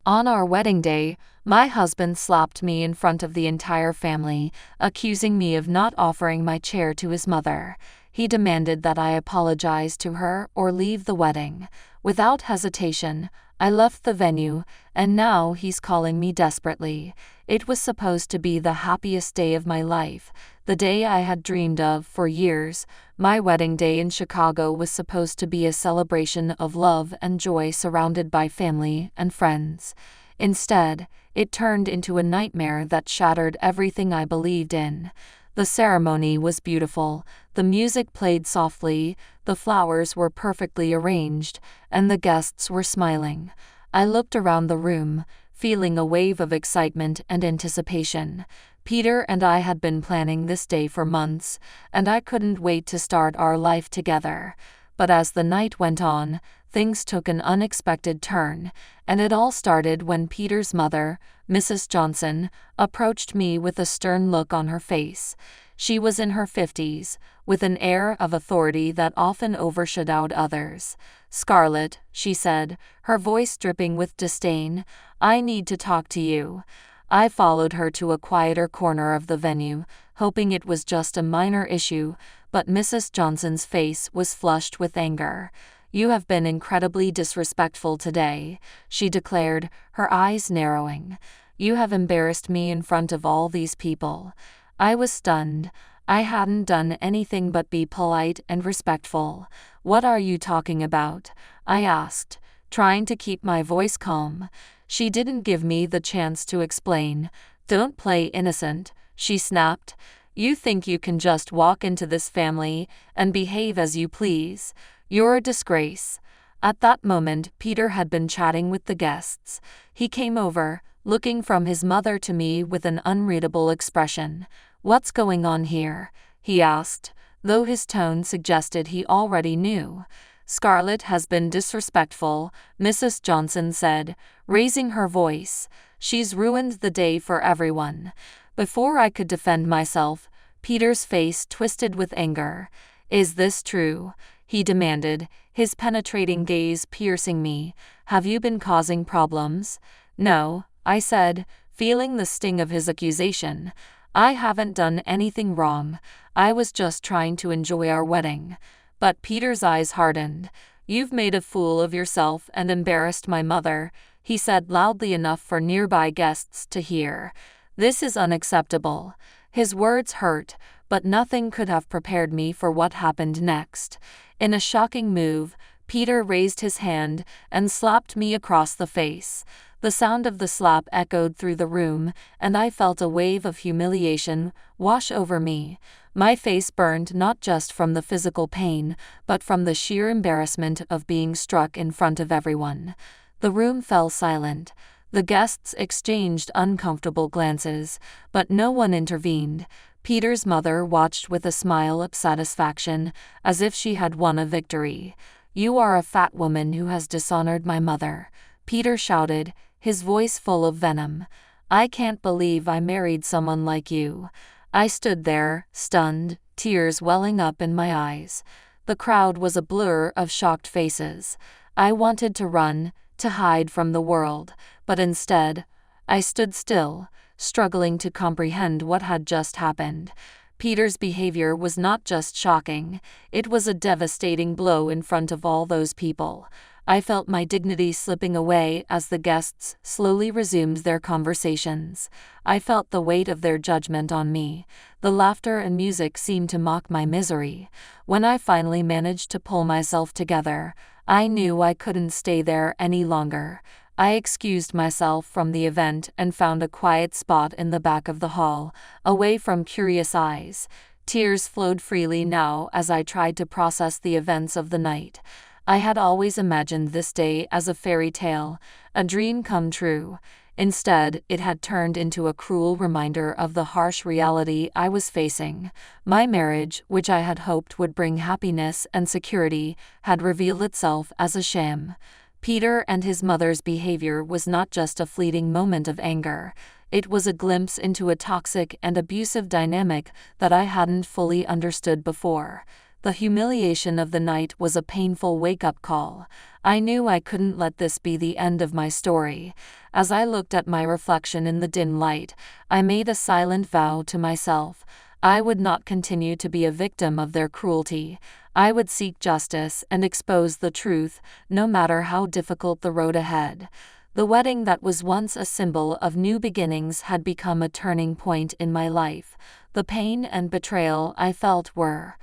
On our wedding day, my husband slapped me in front of the entire family, accusing me of not offering my chair to his mother. He demanded that I apologize to her or leave the wedding. Without hesitation, I left the venue, and now he's calling me desperately. It was supposed to be the happiest day of my life, the day I had dreamed of for years. My wedding day in Chicago was supposed to be a celebration of love and joy surrounded by family and friends. Instead, it turned into a nightmare that shattered everything I believed in. The ceremony was beautiful, the music played softly, the flowers were perfectly arranged, and the guests were smiling. I looked around the room, feeling a wave of excitement and anticipation. Peter and I had been planning this day for months, and I couldn't wait to start our life together. But as the night went on, things took an unexpected turn, and it all started when Peter's mother, Mrs. Johnson, approached me with a stern look on her face. She was in her 50s, with an air of authority that often overshadowed others. "Scarlett," she said, her voice dripping with disdain, "I need to talk to you." I followed her to a quieter corner of the venue, hoping it was just a minor issue, but Mrs. Johnson's face was flushed with anger. "You have been incredibly disrespectful today," she declared, her eyes narrowing. "You have embarrassed me in front of all these people." I was stunned. I hadn't done anything but be polite and respectful. "What are you talking about?" I asked, trying to keep my voice calm. She didn't give me the chance to explain. "Don't play innocent," she snapped. "You think you can just walk into this family and behave as you please? You're a disgrace." At that moment, Peter had been chatting with the guests. He came over, looking from his mother to me with an unreadable expression. "What's going on here?" he asked, though his tone suggested he already knew. "Scarlett has been disrespectful," Mrs. Johnson said, raising her voice. "She's ruined the day for everyone." Before I could defend myself, Peter's face twisted with anger. "Is this true?" he demanded, his penetrating gaze piercing me. "Have you been causing problems?" "No," I said, feeling the sting of his accusation. "I haven't done anything wrong. I was just trying to enjoy our wedding." But Peter's eyes hardened. "You've made a fool of yourself and embarrassed my mother," he said loudly enough for nearby guests to hear. "This is unacceptable." His words hurt, but nothing could have prepared me for what happened next. In a shocking move, Peter raised his hand and slapped me across the face. The sound of the slap echoed through the room, and I felt a wave of humiliation wash over me. My face burned not just from the physical pain, but from the sheer embarrassment of being struck in front of everyone. The room fell silent. The guests exchanged uncomfortable glances, but no one intervened. Peter's mother watched with a smile of satisfaction, as if she had won a victory. "You are a fat woman who has dishonored my mother," Peter shouted, his voice full of venom. "I can't believe I married someone like you." I stood there, stunned, tears welling up in my eyes. The crowd was a blur of shocked faces. I wanted to run, to hide from the world, but instead, I stood still, struggling to comprehend what had just happened. Peter's behavior was not just shocking, it was a devastating blow in front of all those people. I felt my dignity slipping away as the guests slowly resumed their conversations. I felt the weight of their judgment on me. The laughter and music seemed to mock my misery. When I finally managed to pull myself together, I knew I couldn't stay there any longer. I excused myself from the event and found a quiet spot in the back of the hall, away from curious eyes. Tears flowed freely now as I tried to process the events of the night. I had always imagined this day as a fairy tale, a dream come true. Instead, it had turned into a cruel reminder of the harsh reality I was facing. My marriage, which I had hoped would bring happiness and security, had revealed itself as a sham. Peter and his mother's behavior was not just a fleeting moment of anger. It was a glimpse into a toxic and abusive dynamic that I hadn't fully understood before. The humiliation of the night was a painful wake-up call. I knew I couldn't let this be the end of my story. As I looked at my reflection in the dim light, I made a silent vow to myself. I would not continue to be a victim of their cruelty. I would seek justice and expose the truth, no matter how difficult the road ahead. The wedding that was once a symbol of new beginnings had become a turning point in my life. The pain and betrayal I felt were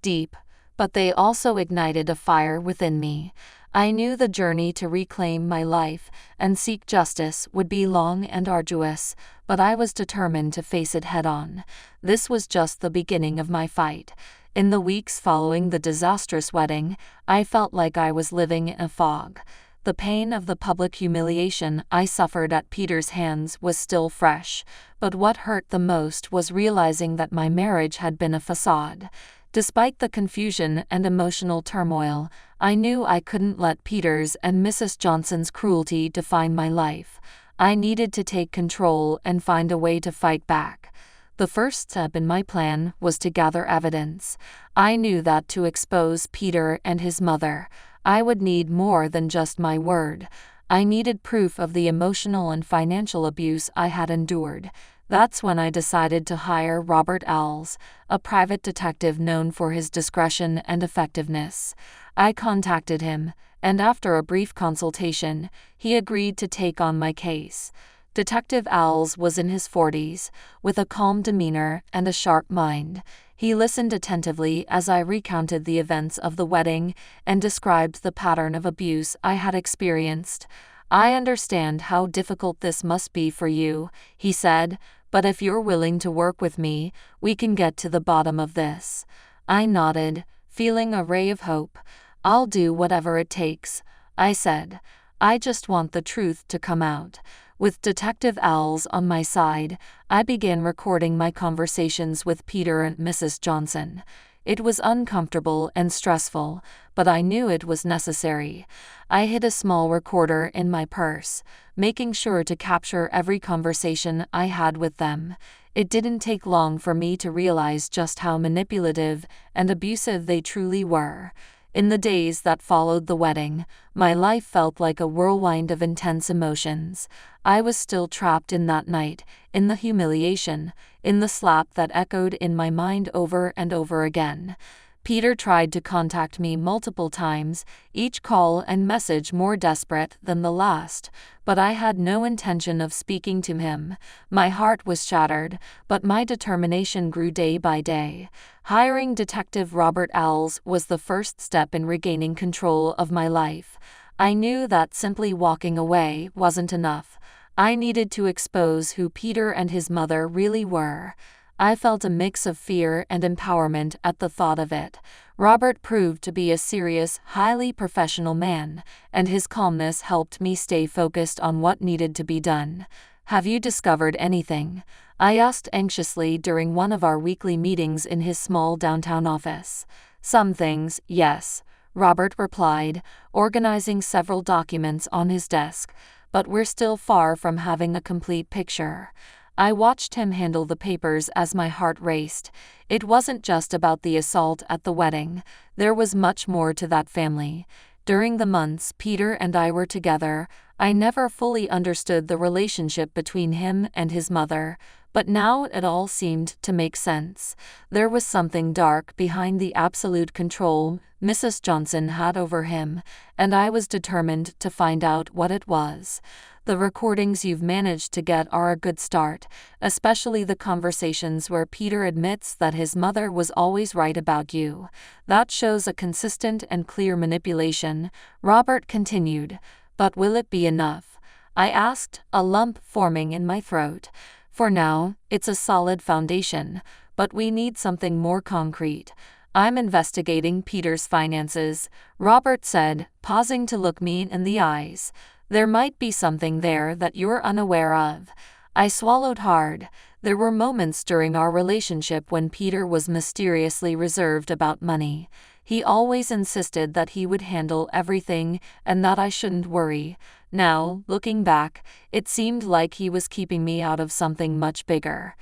deep, but they also ignited a fire within me. I knew the journey to reclaim my life and seek justice would be long and arduous, but I was determined to face it head-on. This was just the beginning of my fight. In the weeks following the disastrous wedding, I felt like I was living in a fog. The pain of the public humiliation I suffered at Peter's hands was still fresh, but what hurt the most was realizing that my marriage had been a facade. Despite the confusion and emotional turmoil, I knew I couldn't let Peter's and Mrs. Johnson's cruelty define my life. I needed to take control and find a way to fight back. The first step in my plan was to gather evidence. I knew that to expose Peter and his mother, I would need more than just my word. I needed proof of the emotional and financial abuse I had endured. That's when I decided to hire Robert Alls, a private detective known for his discretion and effectiveness. I contacted him, and after a brief consultation, he agreed to take on my case. Detective Alls was in his 40s, with a calm demeanor and a sharp mind. He listened attentively as I recounted the events of the wedding and described the pattern of abuse I had experienced. "I understand how difficult this must be for you," he said, "but if you're willing to work with me, we can get to the bottom of this." I nodded, feeling a ray of hope. "I'll do whatever it takes," I said. "I just want the truth to come out." With Detective Alls on my side, I began recording my conversations with Peter and Mrs. Johnson. It was uncomfortable and stressful, but I knew it was necessary. I hid a small recorder in my purse, making sure to capture every conversation I had with them. It didn't take long for me to realize just how manipulative and abusive they truly were. In the days that followed the wedding, my life felt like a whirlwind of intense emotions. I was still trapped in that night, in the humiliation, in the slap that echoed in my mind over and over again. Peter tried to contact me multiple times, each call and message more desperate than the last, but I had no intention of speaking to him. My heart was shattered, but my determination grew day by day. Hiring Detective Robert Alls was the first step in regaining control of my life. I knew that simply walking away wasn't enough. I needed to expose who Peter and his mother really were. I felt a mix of fear and empowerment at the thought of it. Robert proved to be a serious, highly professional man, and his calmness helped me stay focused on what needed to be done. "Have you discovered anything?" I asked anxiously during one of our weekly meetings in his small downtown office. "Some things, yes," Robert replied, organizing several documents on his desk, "but we're still far from having a complete picture." I watched him handle the papers as my heart raced. It wasn't just about the assault at the wedding. There was much more to that family. During the months Peter and I were together, I never fully understood the relationship between him and his mother, but now it all seemed to make sense. There was something dark behind the absolute control Mrs. Johnson had over him, and I was determined to find out what it was. "The recordings you've managed to get are a good start, especially the conversations where Peter admits that his mother was always right about you. That shows a consistent and clear manipulation," Robert continued. "But will it be enough?" I asked, a lump forming in my throat. "For now, it's a solid foundation, but we need something more concrete." "I'm investigating Peter's finances," Robert said, pausing to look me in the eyes. "There might be something there that you're unaware of." I swallowed hard. There were moments during our relationship when Peter was mysteriously reserved about money. He always insisted that he would handle everything and that I shouldn't worry. Now, looking back, it seemed like he was keeping me out of something much bigger.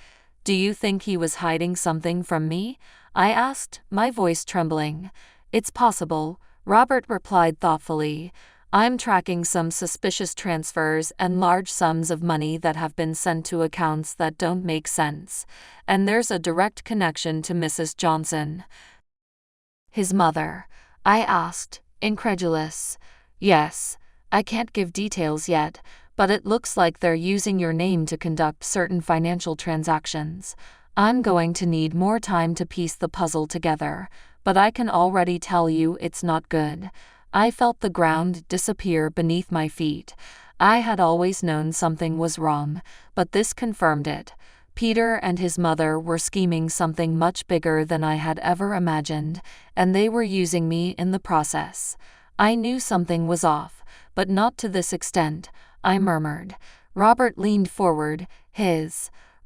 "Do you think he was hiding something from me?" I asked, my voice trembling. It's possible, Robert replied thoughtfully. I'm tracking some suspicious transfers and large sums of money that have been sent to accounts that don't make sense. And there's a direct connection to Mrs. Johnson. His mother? I asked, incredulous. Yes. I can't give details yet, but it looks like they're using your name to conduct certain financial transactions. I'm going to need more time to piece the puzzle together, but I can already tell you it's not good. I felt the ground disappear beneath my feet. I had always known something was wrong, but this confirmed it. Peter and his mother were scheming something much bigger than I had ever imagined, and they were using me in the process. I knew something was off, but not to this extent, I murmured. Robert leaned forward,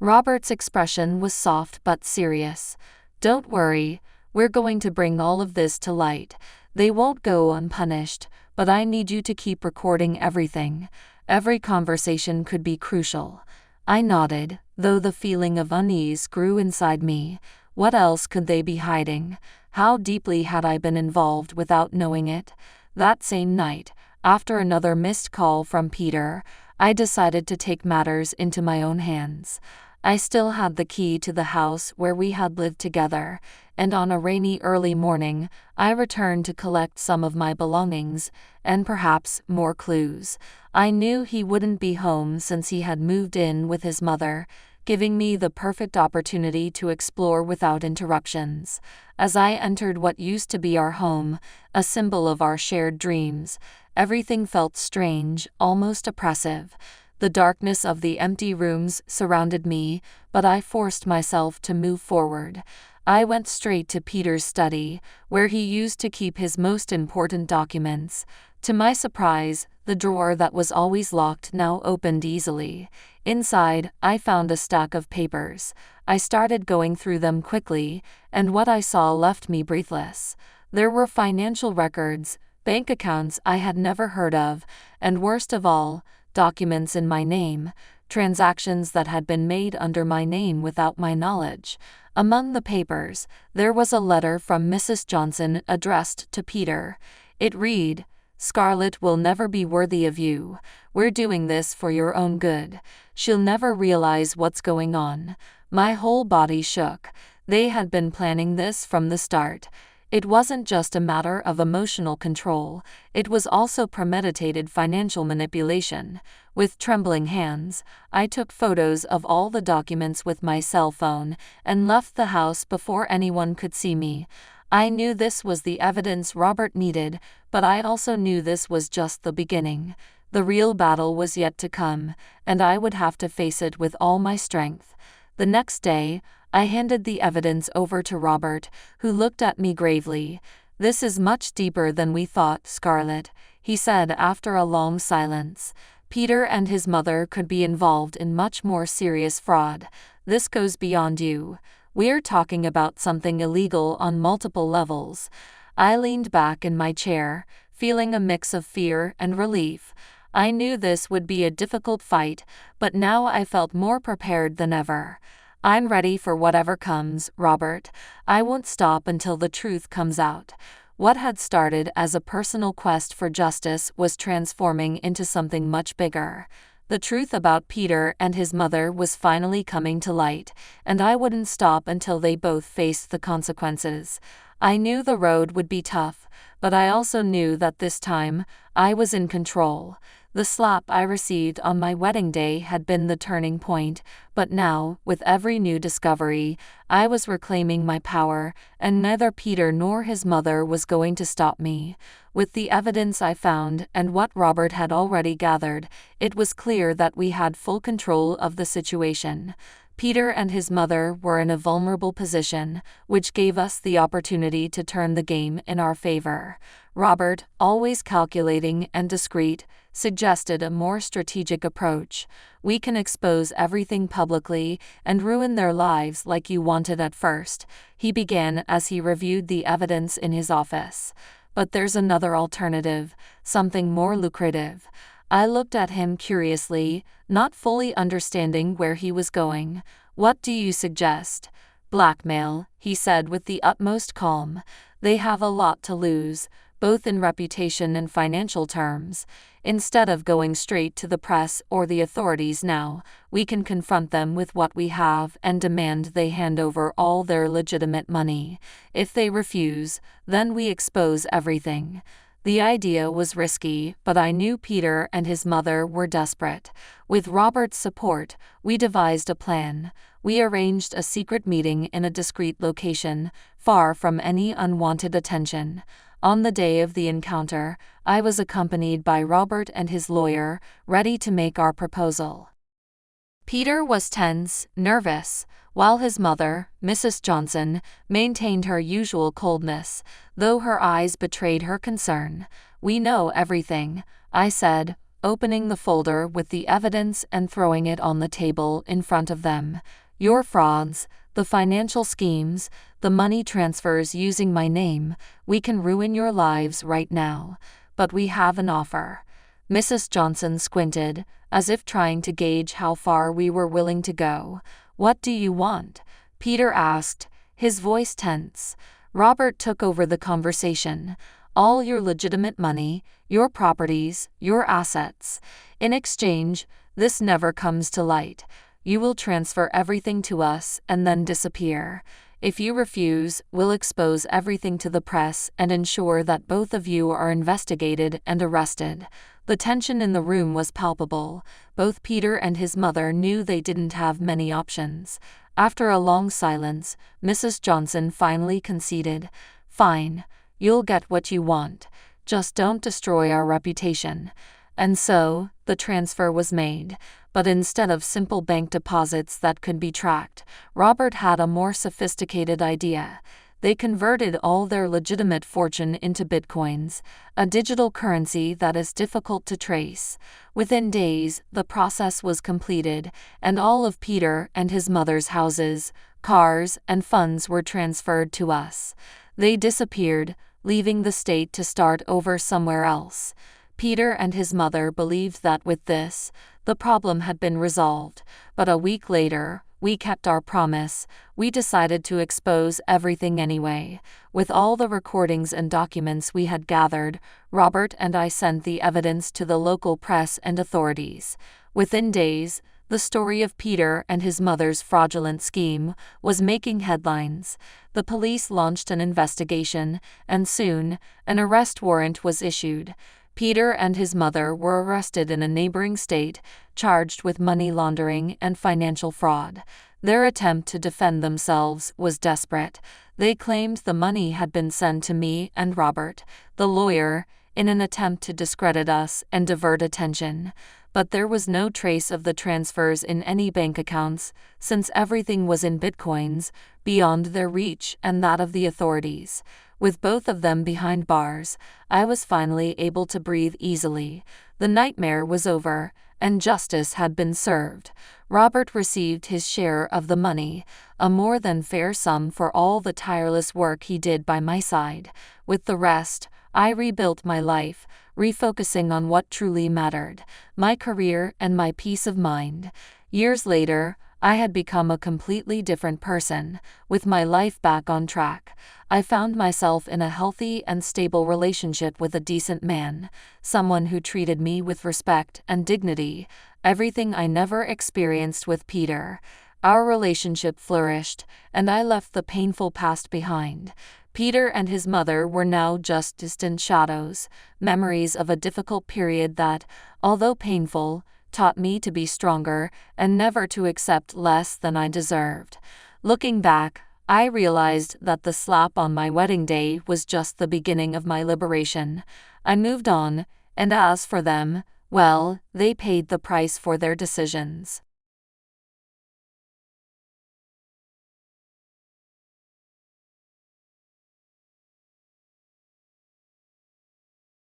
Robert's expression was soft but serious. Don't worry, we're going to bring all of this to light. They won't go unpunished, but I need you to keep recording everything. Every conversation could be crucial. I nodded, though the feeling of unease grew inside me. What else could they be hiding? How deeply had I been involved without knowing it? That same night, after another missed call from Peter, I decided to take matters into my own hands. I still had the key to the house where we had lived together, and on a rainy early morning, I returned to collect some of my belongings, and perhaps more clues. I knew he wouldn't be home since he had moved in with his mother, giving me the perfect opportunity to explore without interruptions. As I entered what used to be our home, a symbol of our shared dreams, everything felt strange, almost oppressive. The darkness of the empty rooms surrounded me, but I forced myself to move forward. I went straight to Peter's study, where he used to keep his most important documents. To my surprise, the drawer that was always locked now opened easily. Inside, I found a stack of papers. I started going through them quickly, and what I saw left me breathless. There were financial records, bank accounts I had never heard of, and worst of all, documents in my name, transactions that had been made under my name without my knowledge. Among the papers, there was a letter from Mrs. Johnson addressed to Peter. It read, "Scarlett will never be worthy of you. We're doing this for your own good. She'll never realize what's going on." My whole body shook. They had been planning this from the start. It wasn't just a matter of emotional control, it was also premeditated financial manipulation. With trembling hands, I took photos of all the documents with my cell phone and left the house before anyone could see me. I knew this was the evidence Robert needed, but I also knew this was just the beginning. The real battle was yet to come, and I would have to face it with all my strength. The next day, I handed the evidence over to Robert, who looked at me gravely. "This is much deeper than we thought, Scarlett," he said after a long silence. "Peter and his mother could be involved in much more serious fraud. This goes beyond you. We're talking about something illegal on multiple levels." I leaned back in my chair, feeling a mix of fear and relief. I knew this would be a difficult fight, but now I felt more prepared than ever. "I'm ready for whatever comes, Robert. I won't stop until the truth comes out." What had started as a personal quest for justice was transforming into something much bigger. The truth about Peter and his mother was finally coming to light, and I wouldn't stop until they both faced the consequences. I knew the road would be tough, but I also knew that this time, I was in control. The slap I received on my wedding day had been the turning point, but now, with every new discovery, I was reclaiming my power, and neither Peter nor his mother was going to stop me. With the evidence I found and what Robert had already gathered, it was clear that we had full control of the situation. Peter and his mother were in a vulnerable position, which gave us the opportunity to turn the game in our favor. Robert, always calculating and discreet, suggested a more strategic approach. "We can expose everything publicly and ruin their lives like you wanted at first," he began as he reviewed the evidence in his office. "But there's another alternative, something more lucrative." I looked at him curiously, not fully understanding where he was going. "What do you suggest?" Blackmail, he said with the utmost calm. They have a lot to lose, both in reputation and financial terms. Instead of going straight to the press or the authorities now, we can confront them with what we have and demand they hand over all their legitimate money. If they refuse, then we expose everything. The idea was risky, but I knew Peter and his mother were desperate. With Robert's support, we devised a plan. We arranged a secret meeting in a discreet location, far from any unwanted attention. On the day of the encounter, I was accompanied by Robert and his lawyer, ready to make our proposal. Peter was tense, nervous, while his mother, Mrs. Johnson, maintained her usual coldness, though her eyes betrayed her concern. "We know everything," I said, opening the folder with the evidence and throwing it on the table in front of them. "Your frauds, the financial schemes, the money transfers using my name, we can ruin your lives right now. But we have an offer." Mrs. Johnson squinted, as if trying to gauge how far we were willing to go. "What do you want?" Peter asked, his voice tense. Robert took over the conversation. "All your legitimate money, your properties, your assets. In exchange, this never comes to light. You will transfer everything to us and then disappear. If you refuse, we'll expose everything to the press and ensure that both of you are investigated and arrested." The tension in the room was palpable. Both Peter and his mother knew they didn't have many options. After a long silence, Mrs. Johnson finally conceded. "Fine, you'll get what you want. Just don't destroy our reputation." And so, the transfer was made. But instead of simple bank deposits that could be tracked, Robert had a more sophisticated idea. They converted all their legitimate fortune into bitcoins, a digital currency that is difficult to trace. Within days, the process was completed, and all of Peter and his mother's houses, cars, and funds were transferred to us. They disappeared, leaving the state to start over somewhere else. Peter and his mother believed that with this, the problem had been resolved, but a week later, we kept our promise. We decided to expose everything anyway. With all the recordings and documents we had gathered, Robert and I sent the evidence to the local press and authorities. Within days, the story of Peter and his mother's fraudulent scheme was making headlines. The police launched an investigation, and soon, an arrest warrant was issued. Peter and his mother were arrested in a neighboring state, charged with money laundering and financial fraud. Their attempt to defend themselves was desperate. They claimed the money had been sent to me and Robert, the lawyer, in an attempt to discredit us and divert attention. But there was no trace of the transfers in any bank accounts, since everything was in bitcoins, beyond their reach and that of the authorities. With both of them behind bars, I was finally able to breathe easily. The nightmare was over, and justice had been served. Robert received his share of the money, a more than fair sum for all the tireless work he did by my side. With the rest, I rebuilt my life, refocusing on what truly mattered, my career and my peace of mind. Years later, I had become a completely different person, with my life back on track. I found myself in a healthy and stable relationship with a decent man, someone who treated me with respect and dignity, everything I never experienced with Peter. Our relationship flourished, and I left the painful past behind. Peter and his mother were now just distant shadows, memories of a difficult period that, although painful, taught me to be stronger and never to accept less than I deserved. Looking back, I realized that the slap on my wedding day was just the beginning of my liberation. I moved on, and as for them, well, they paid the price for their decisions.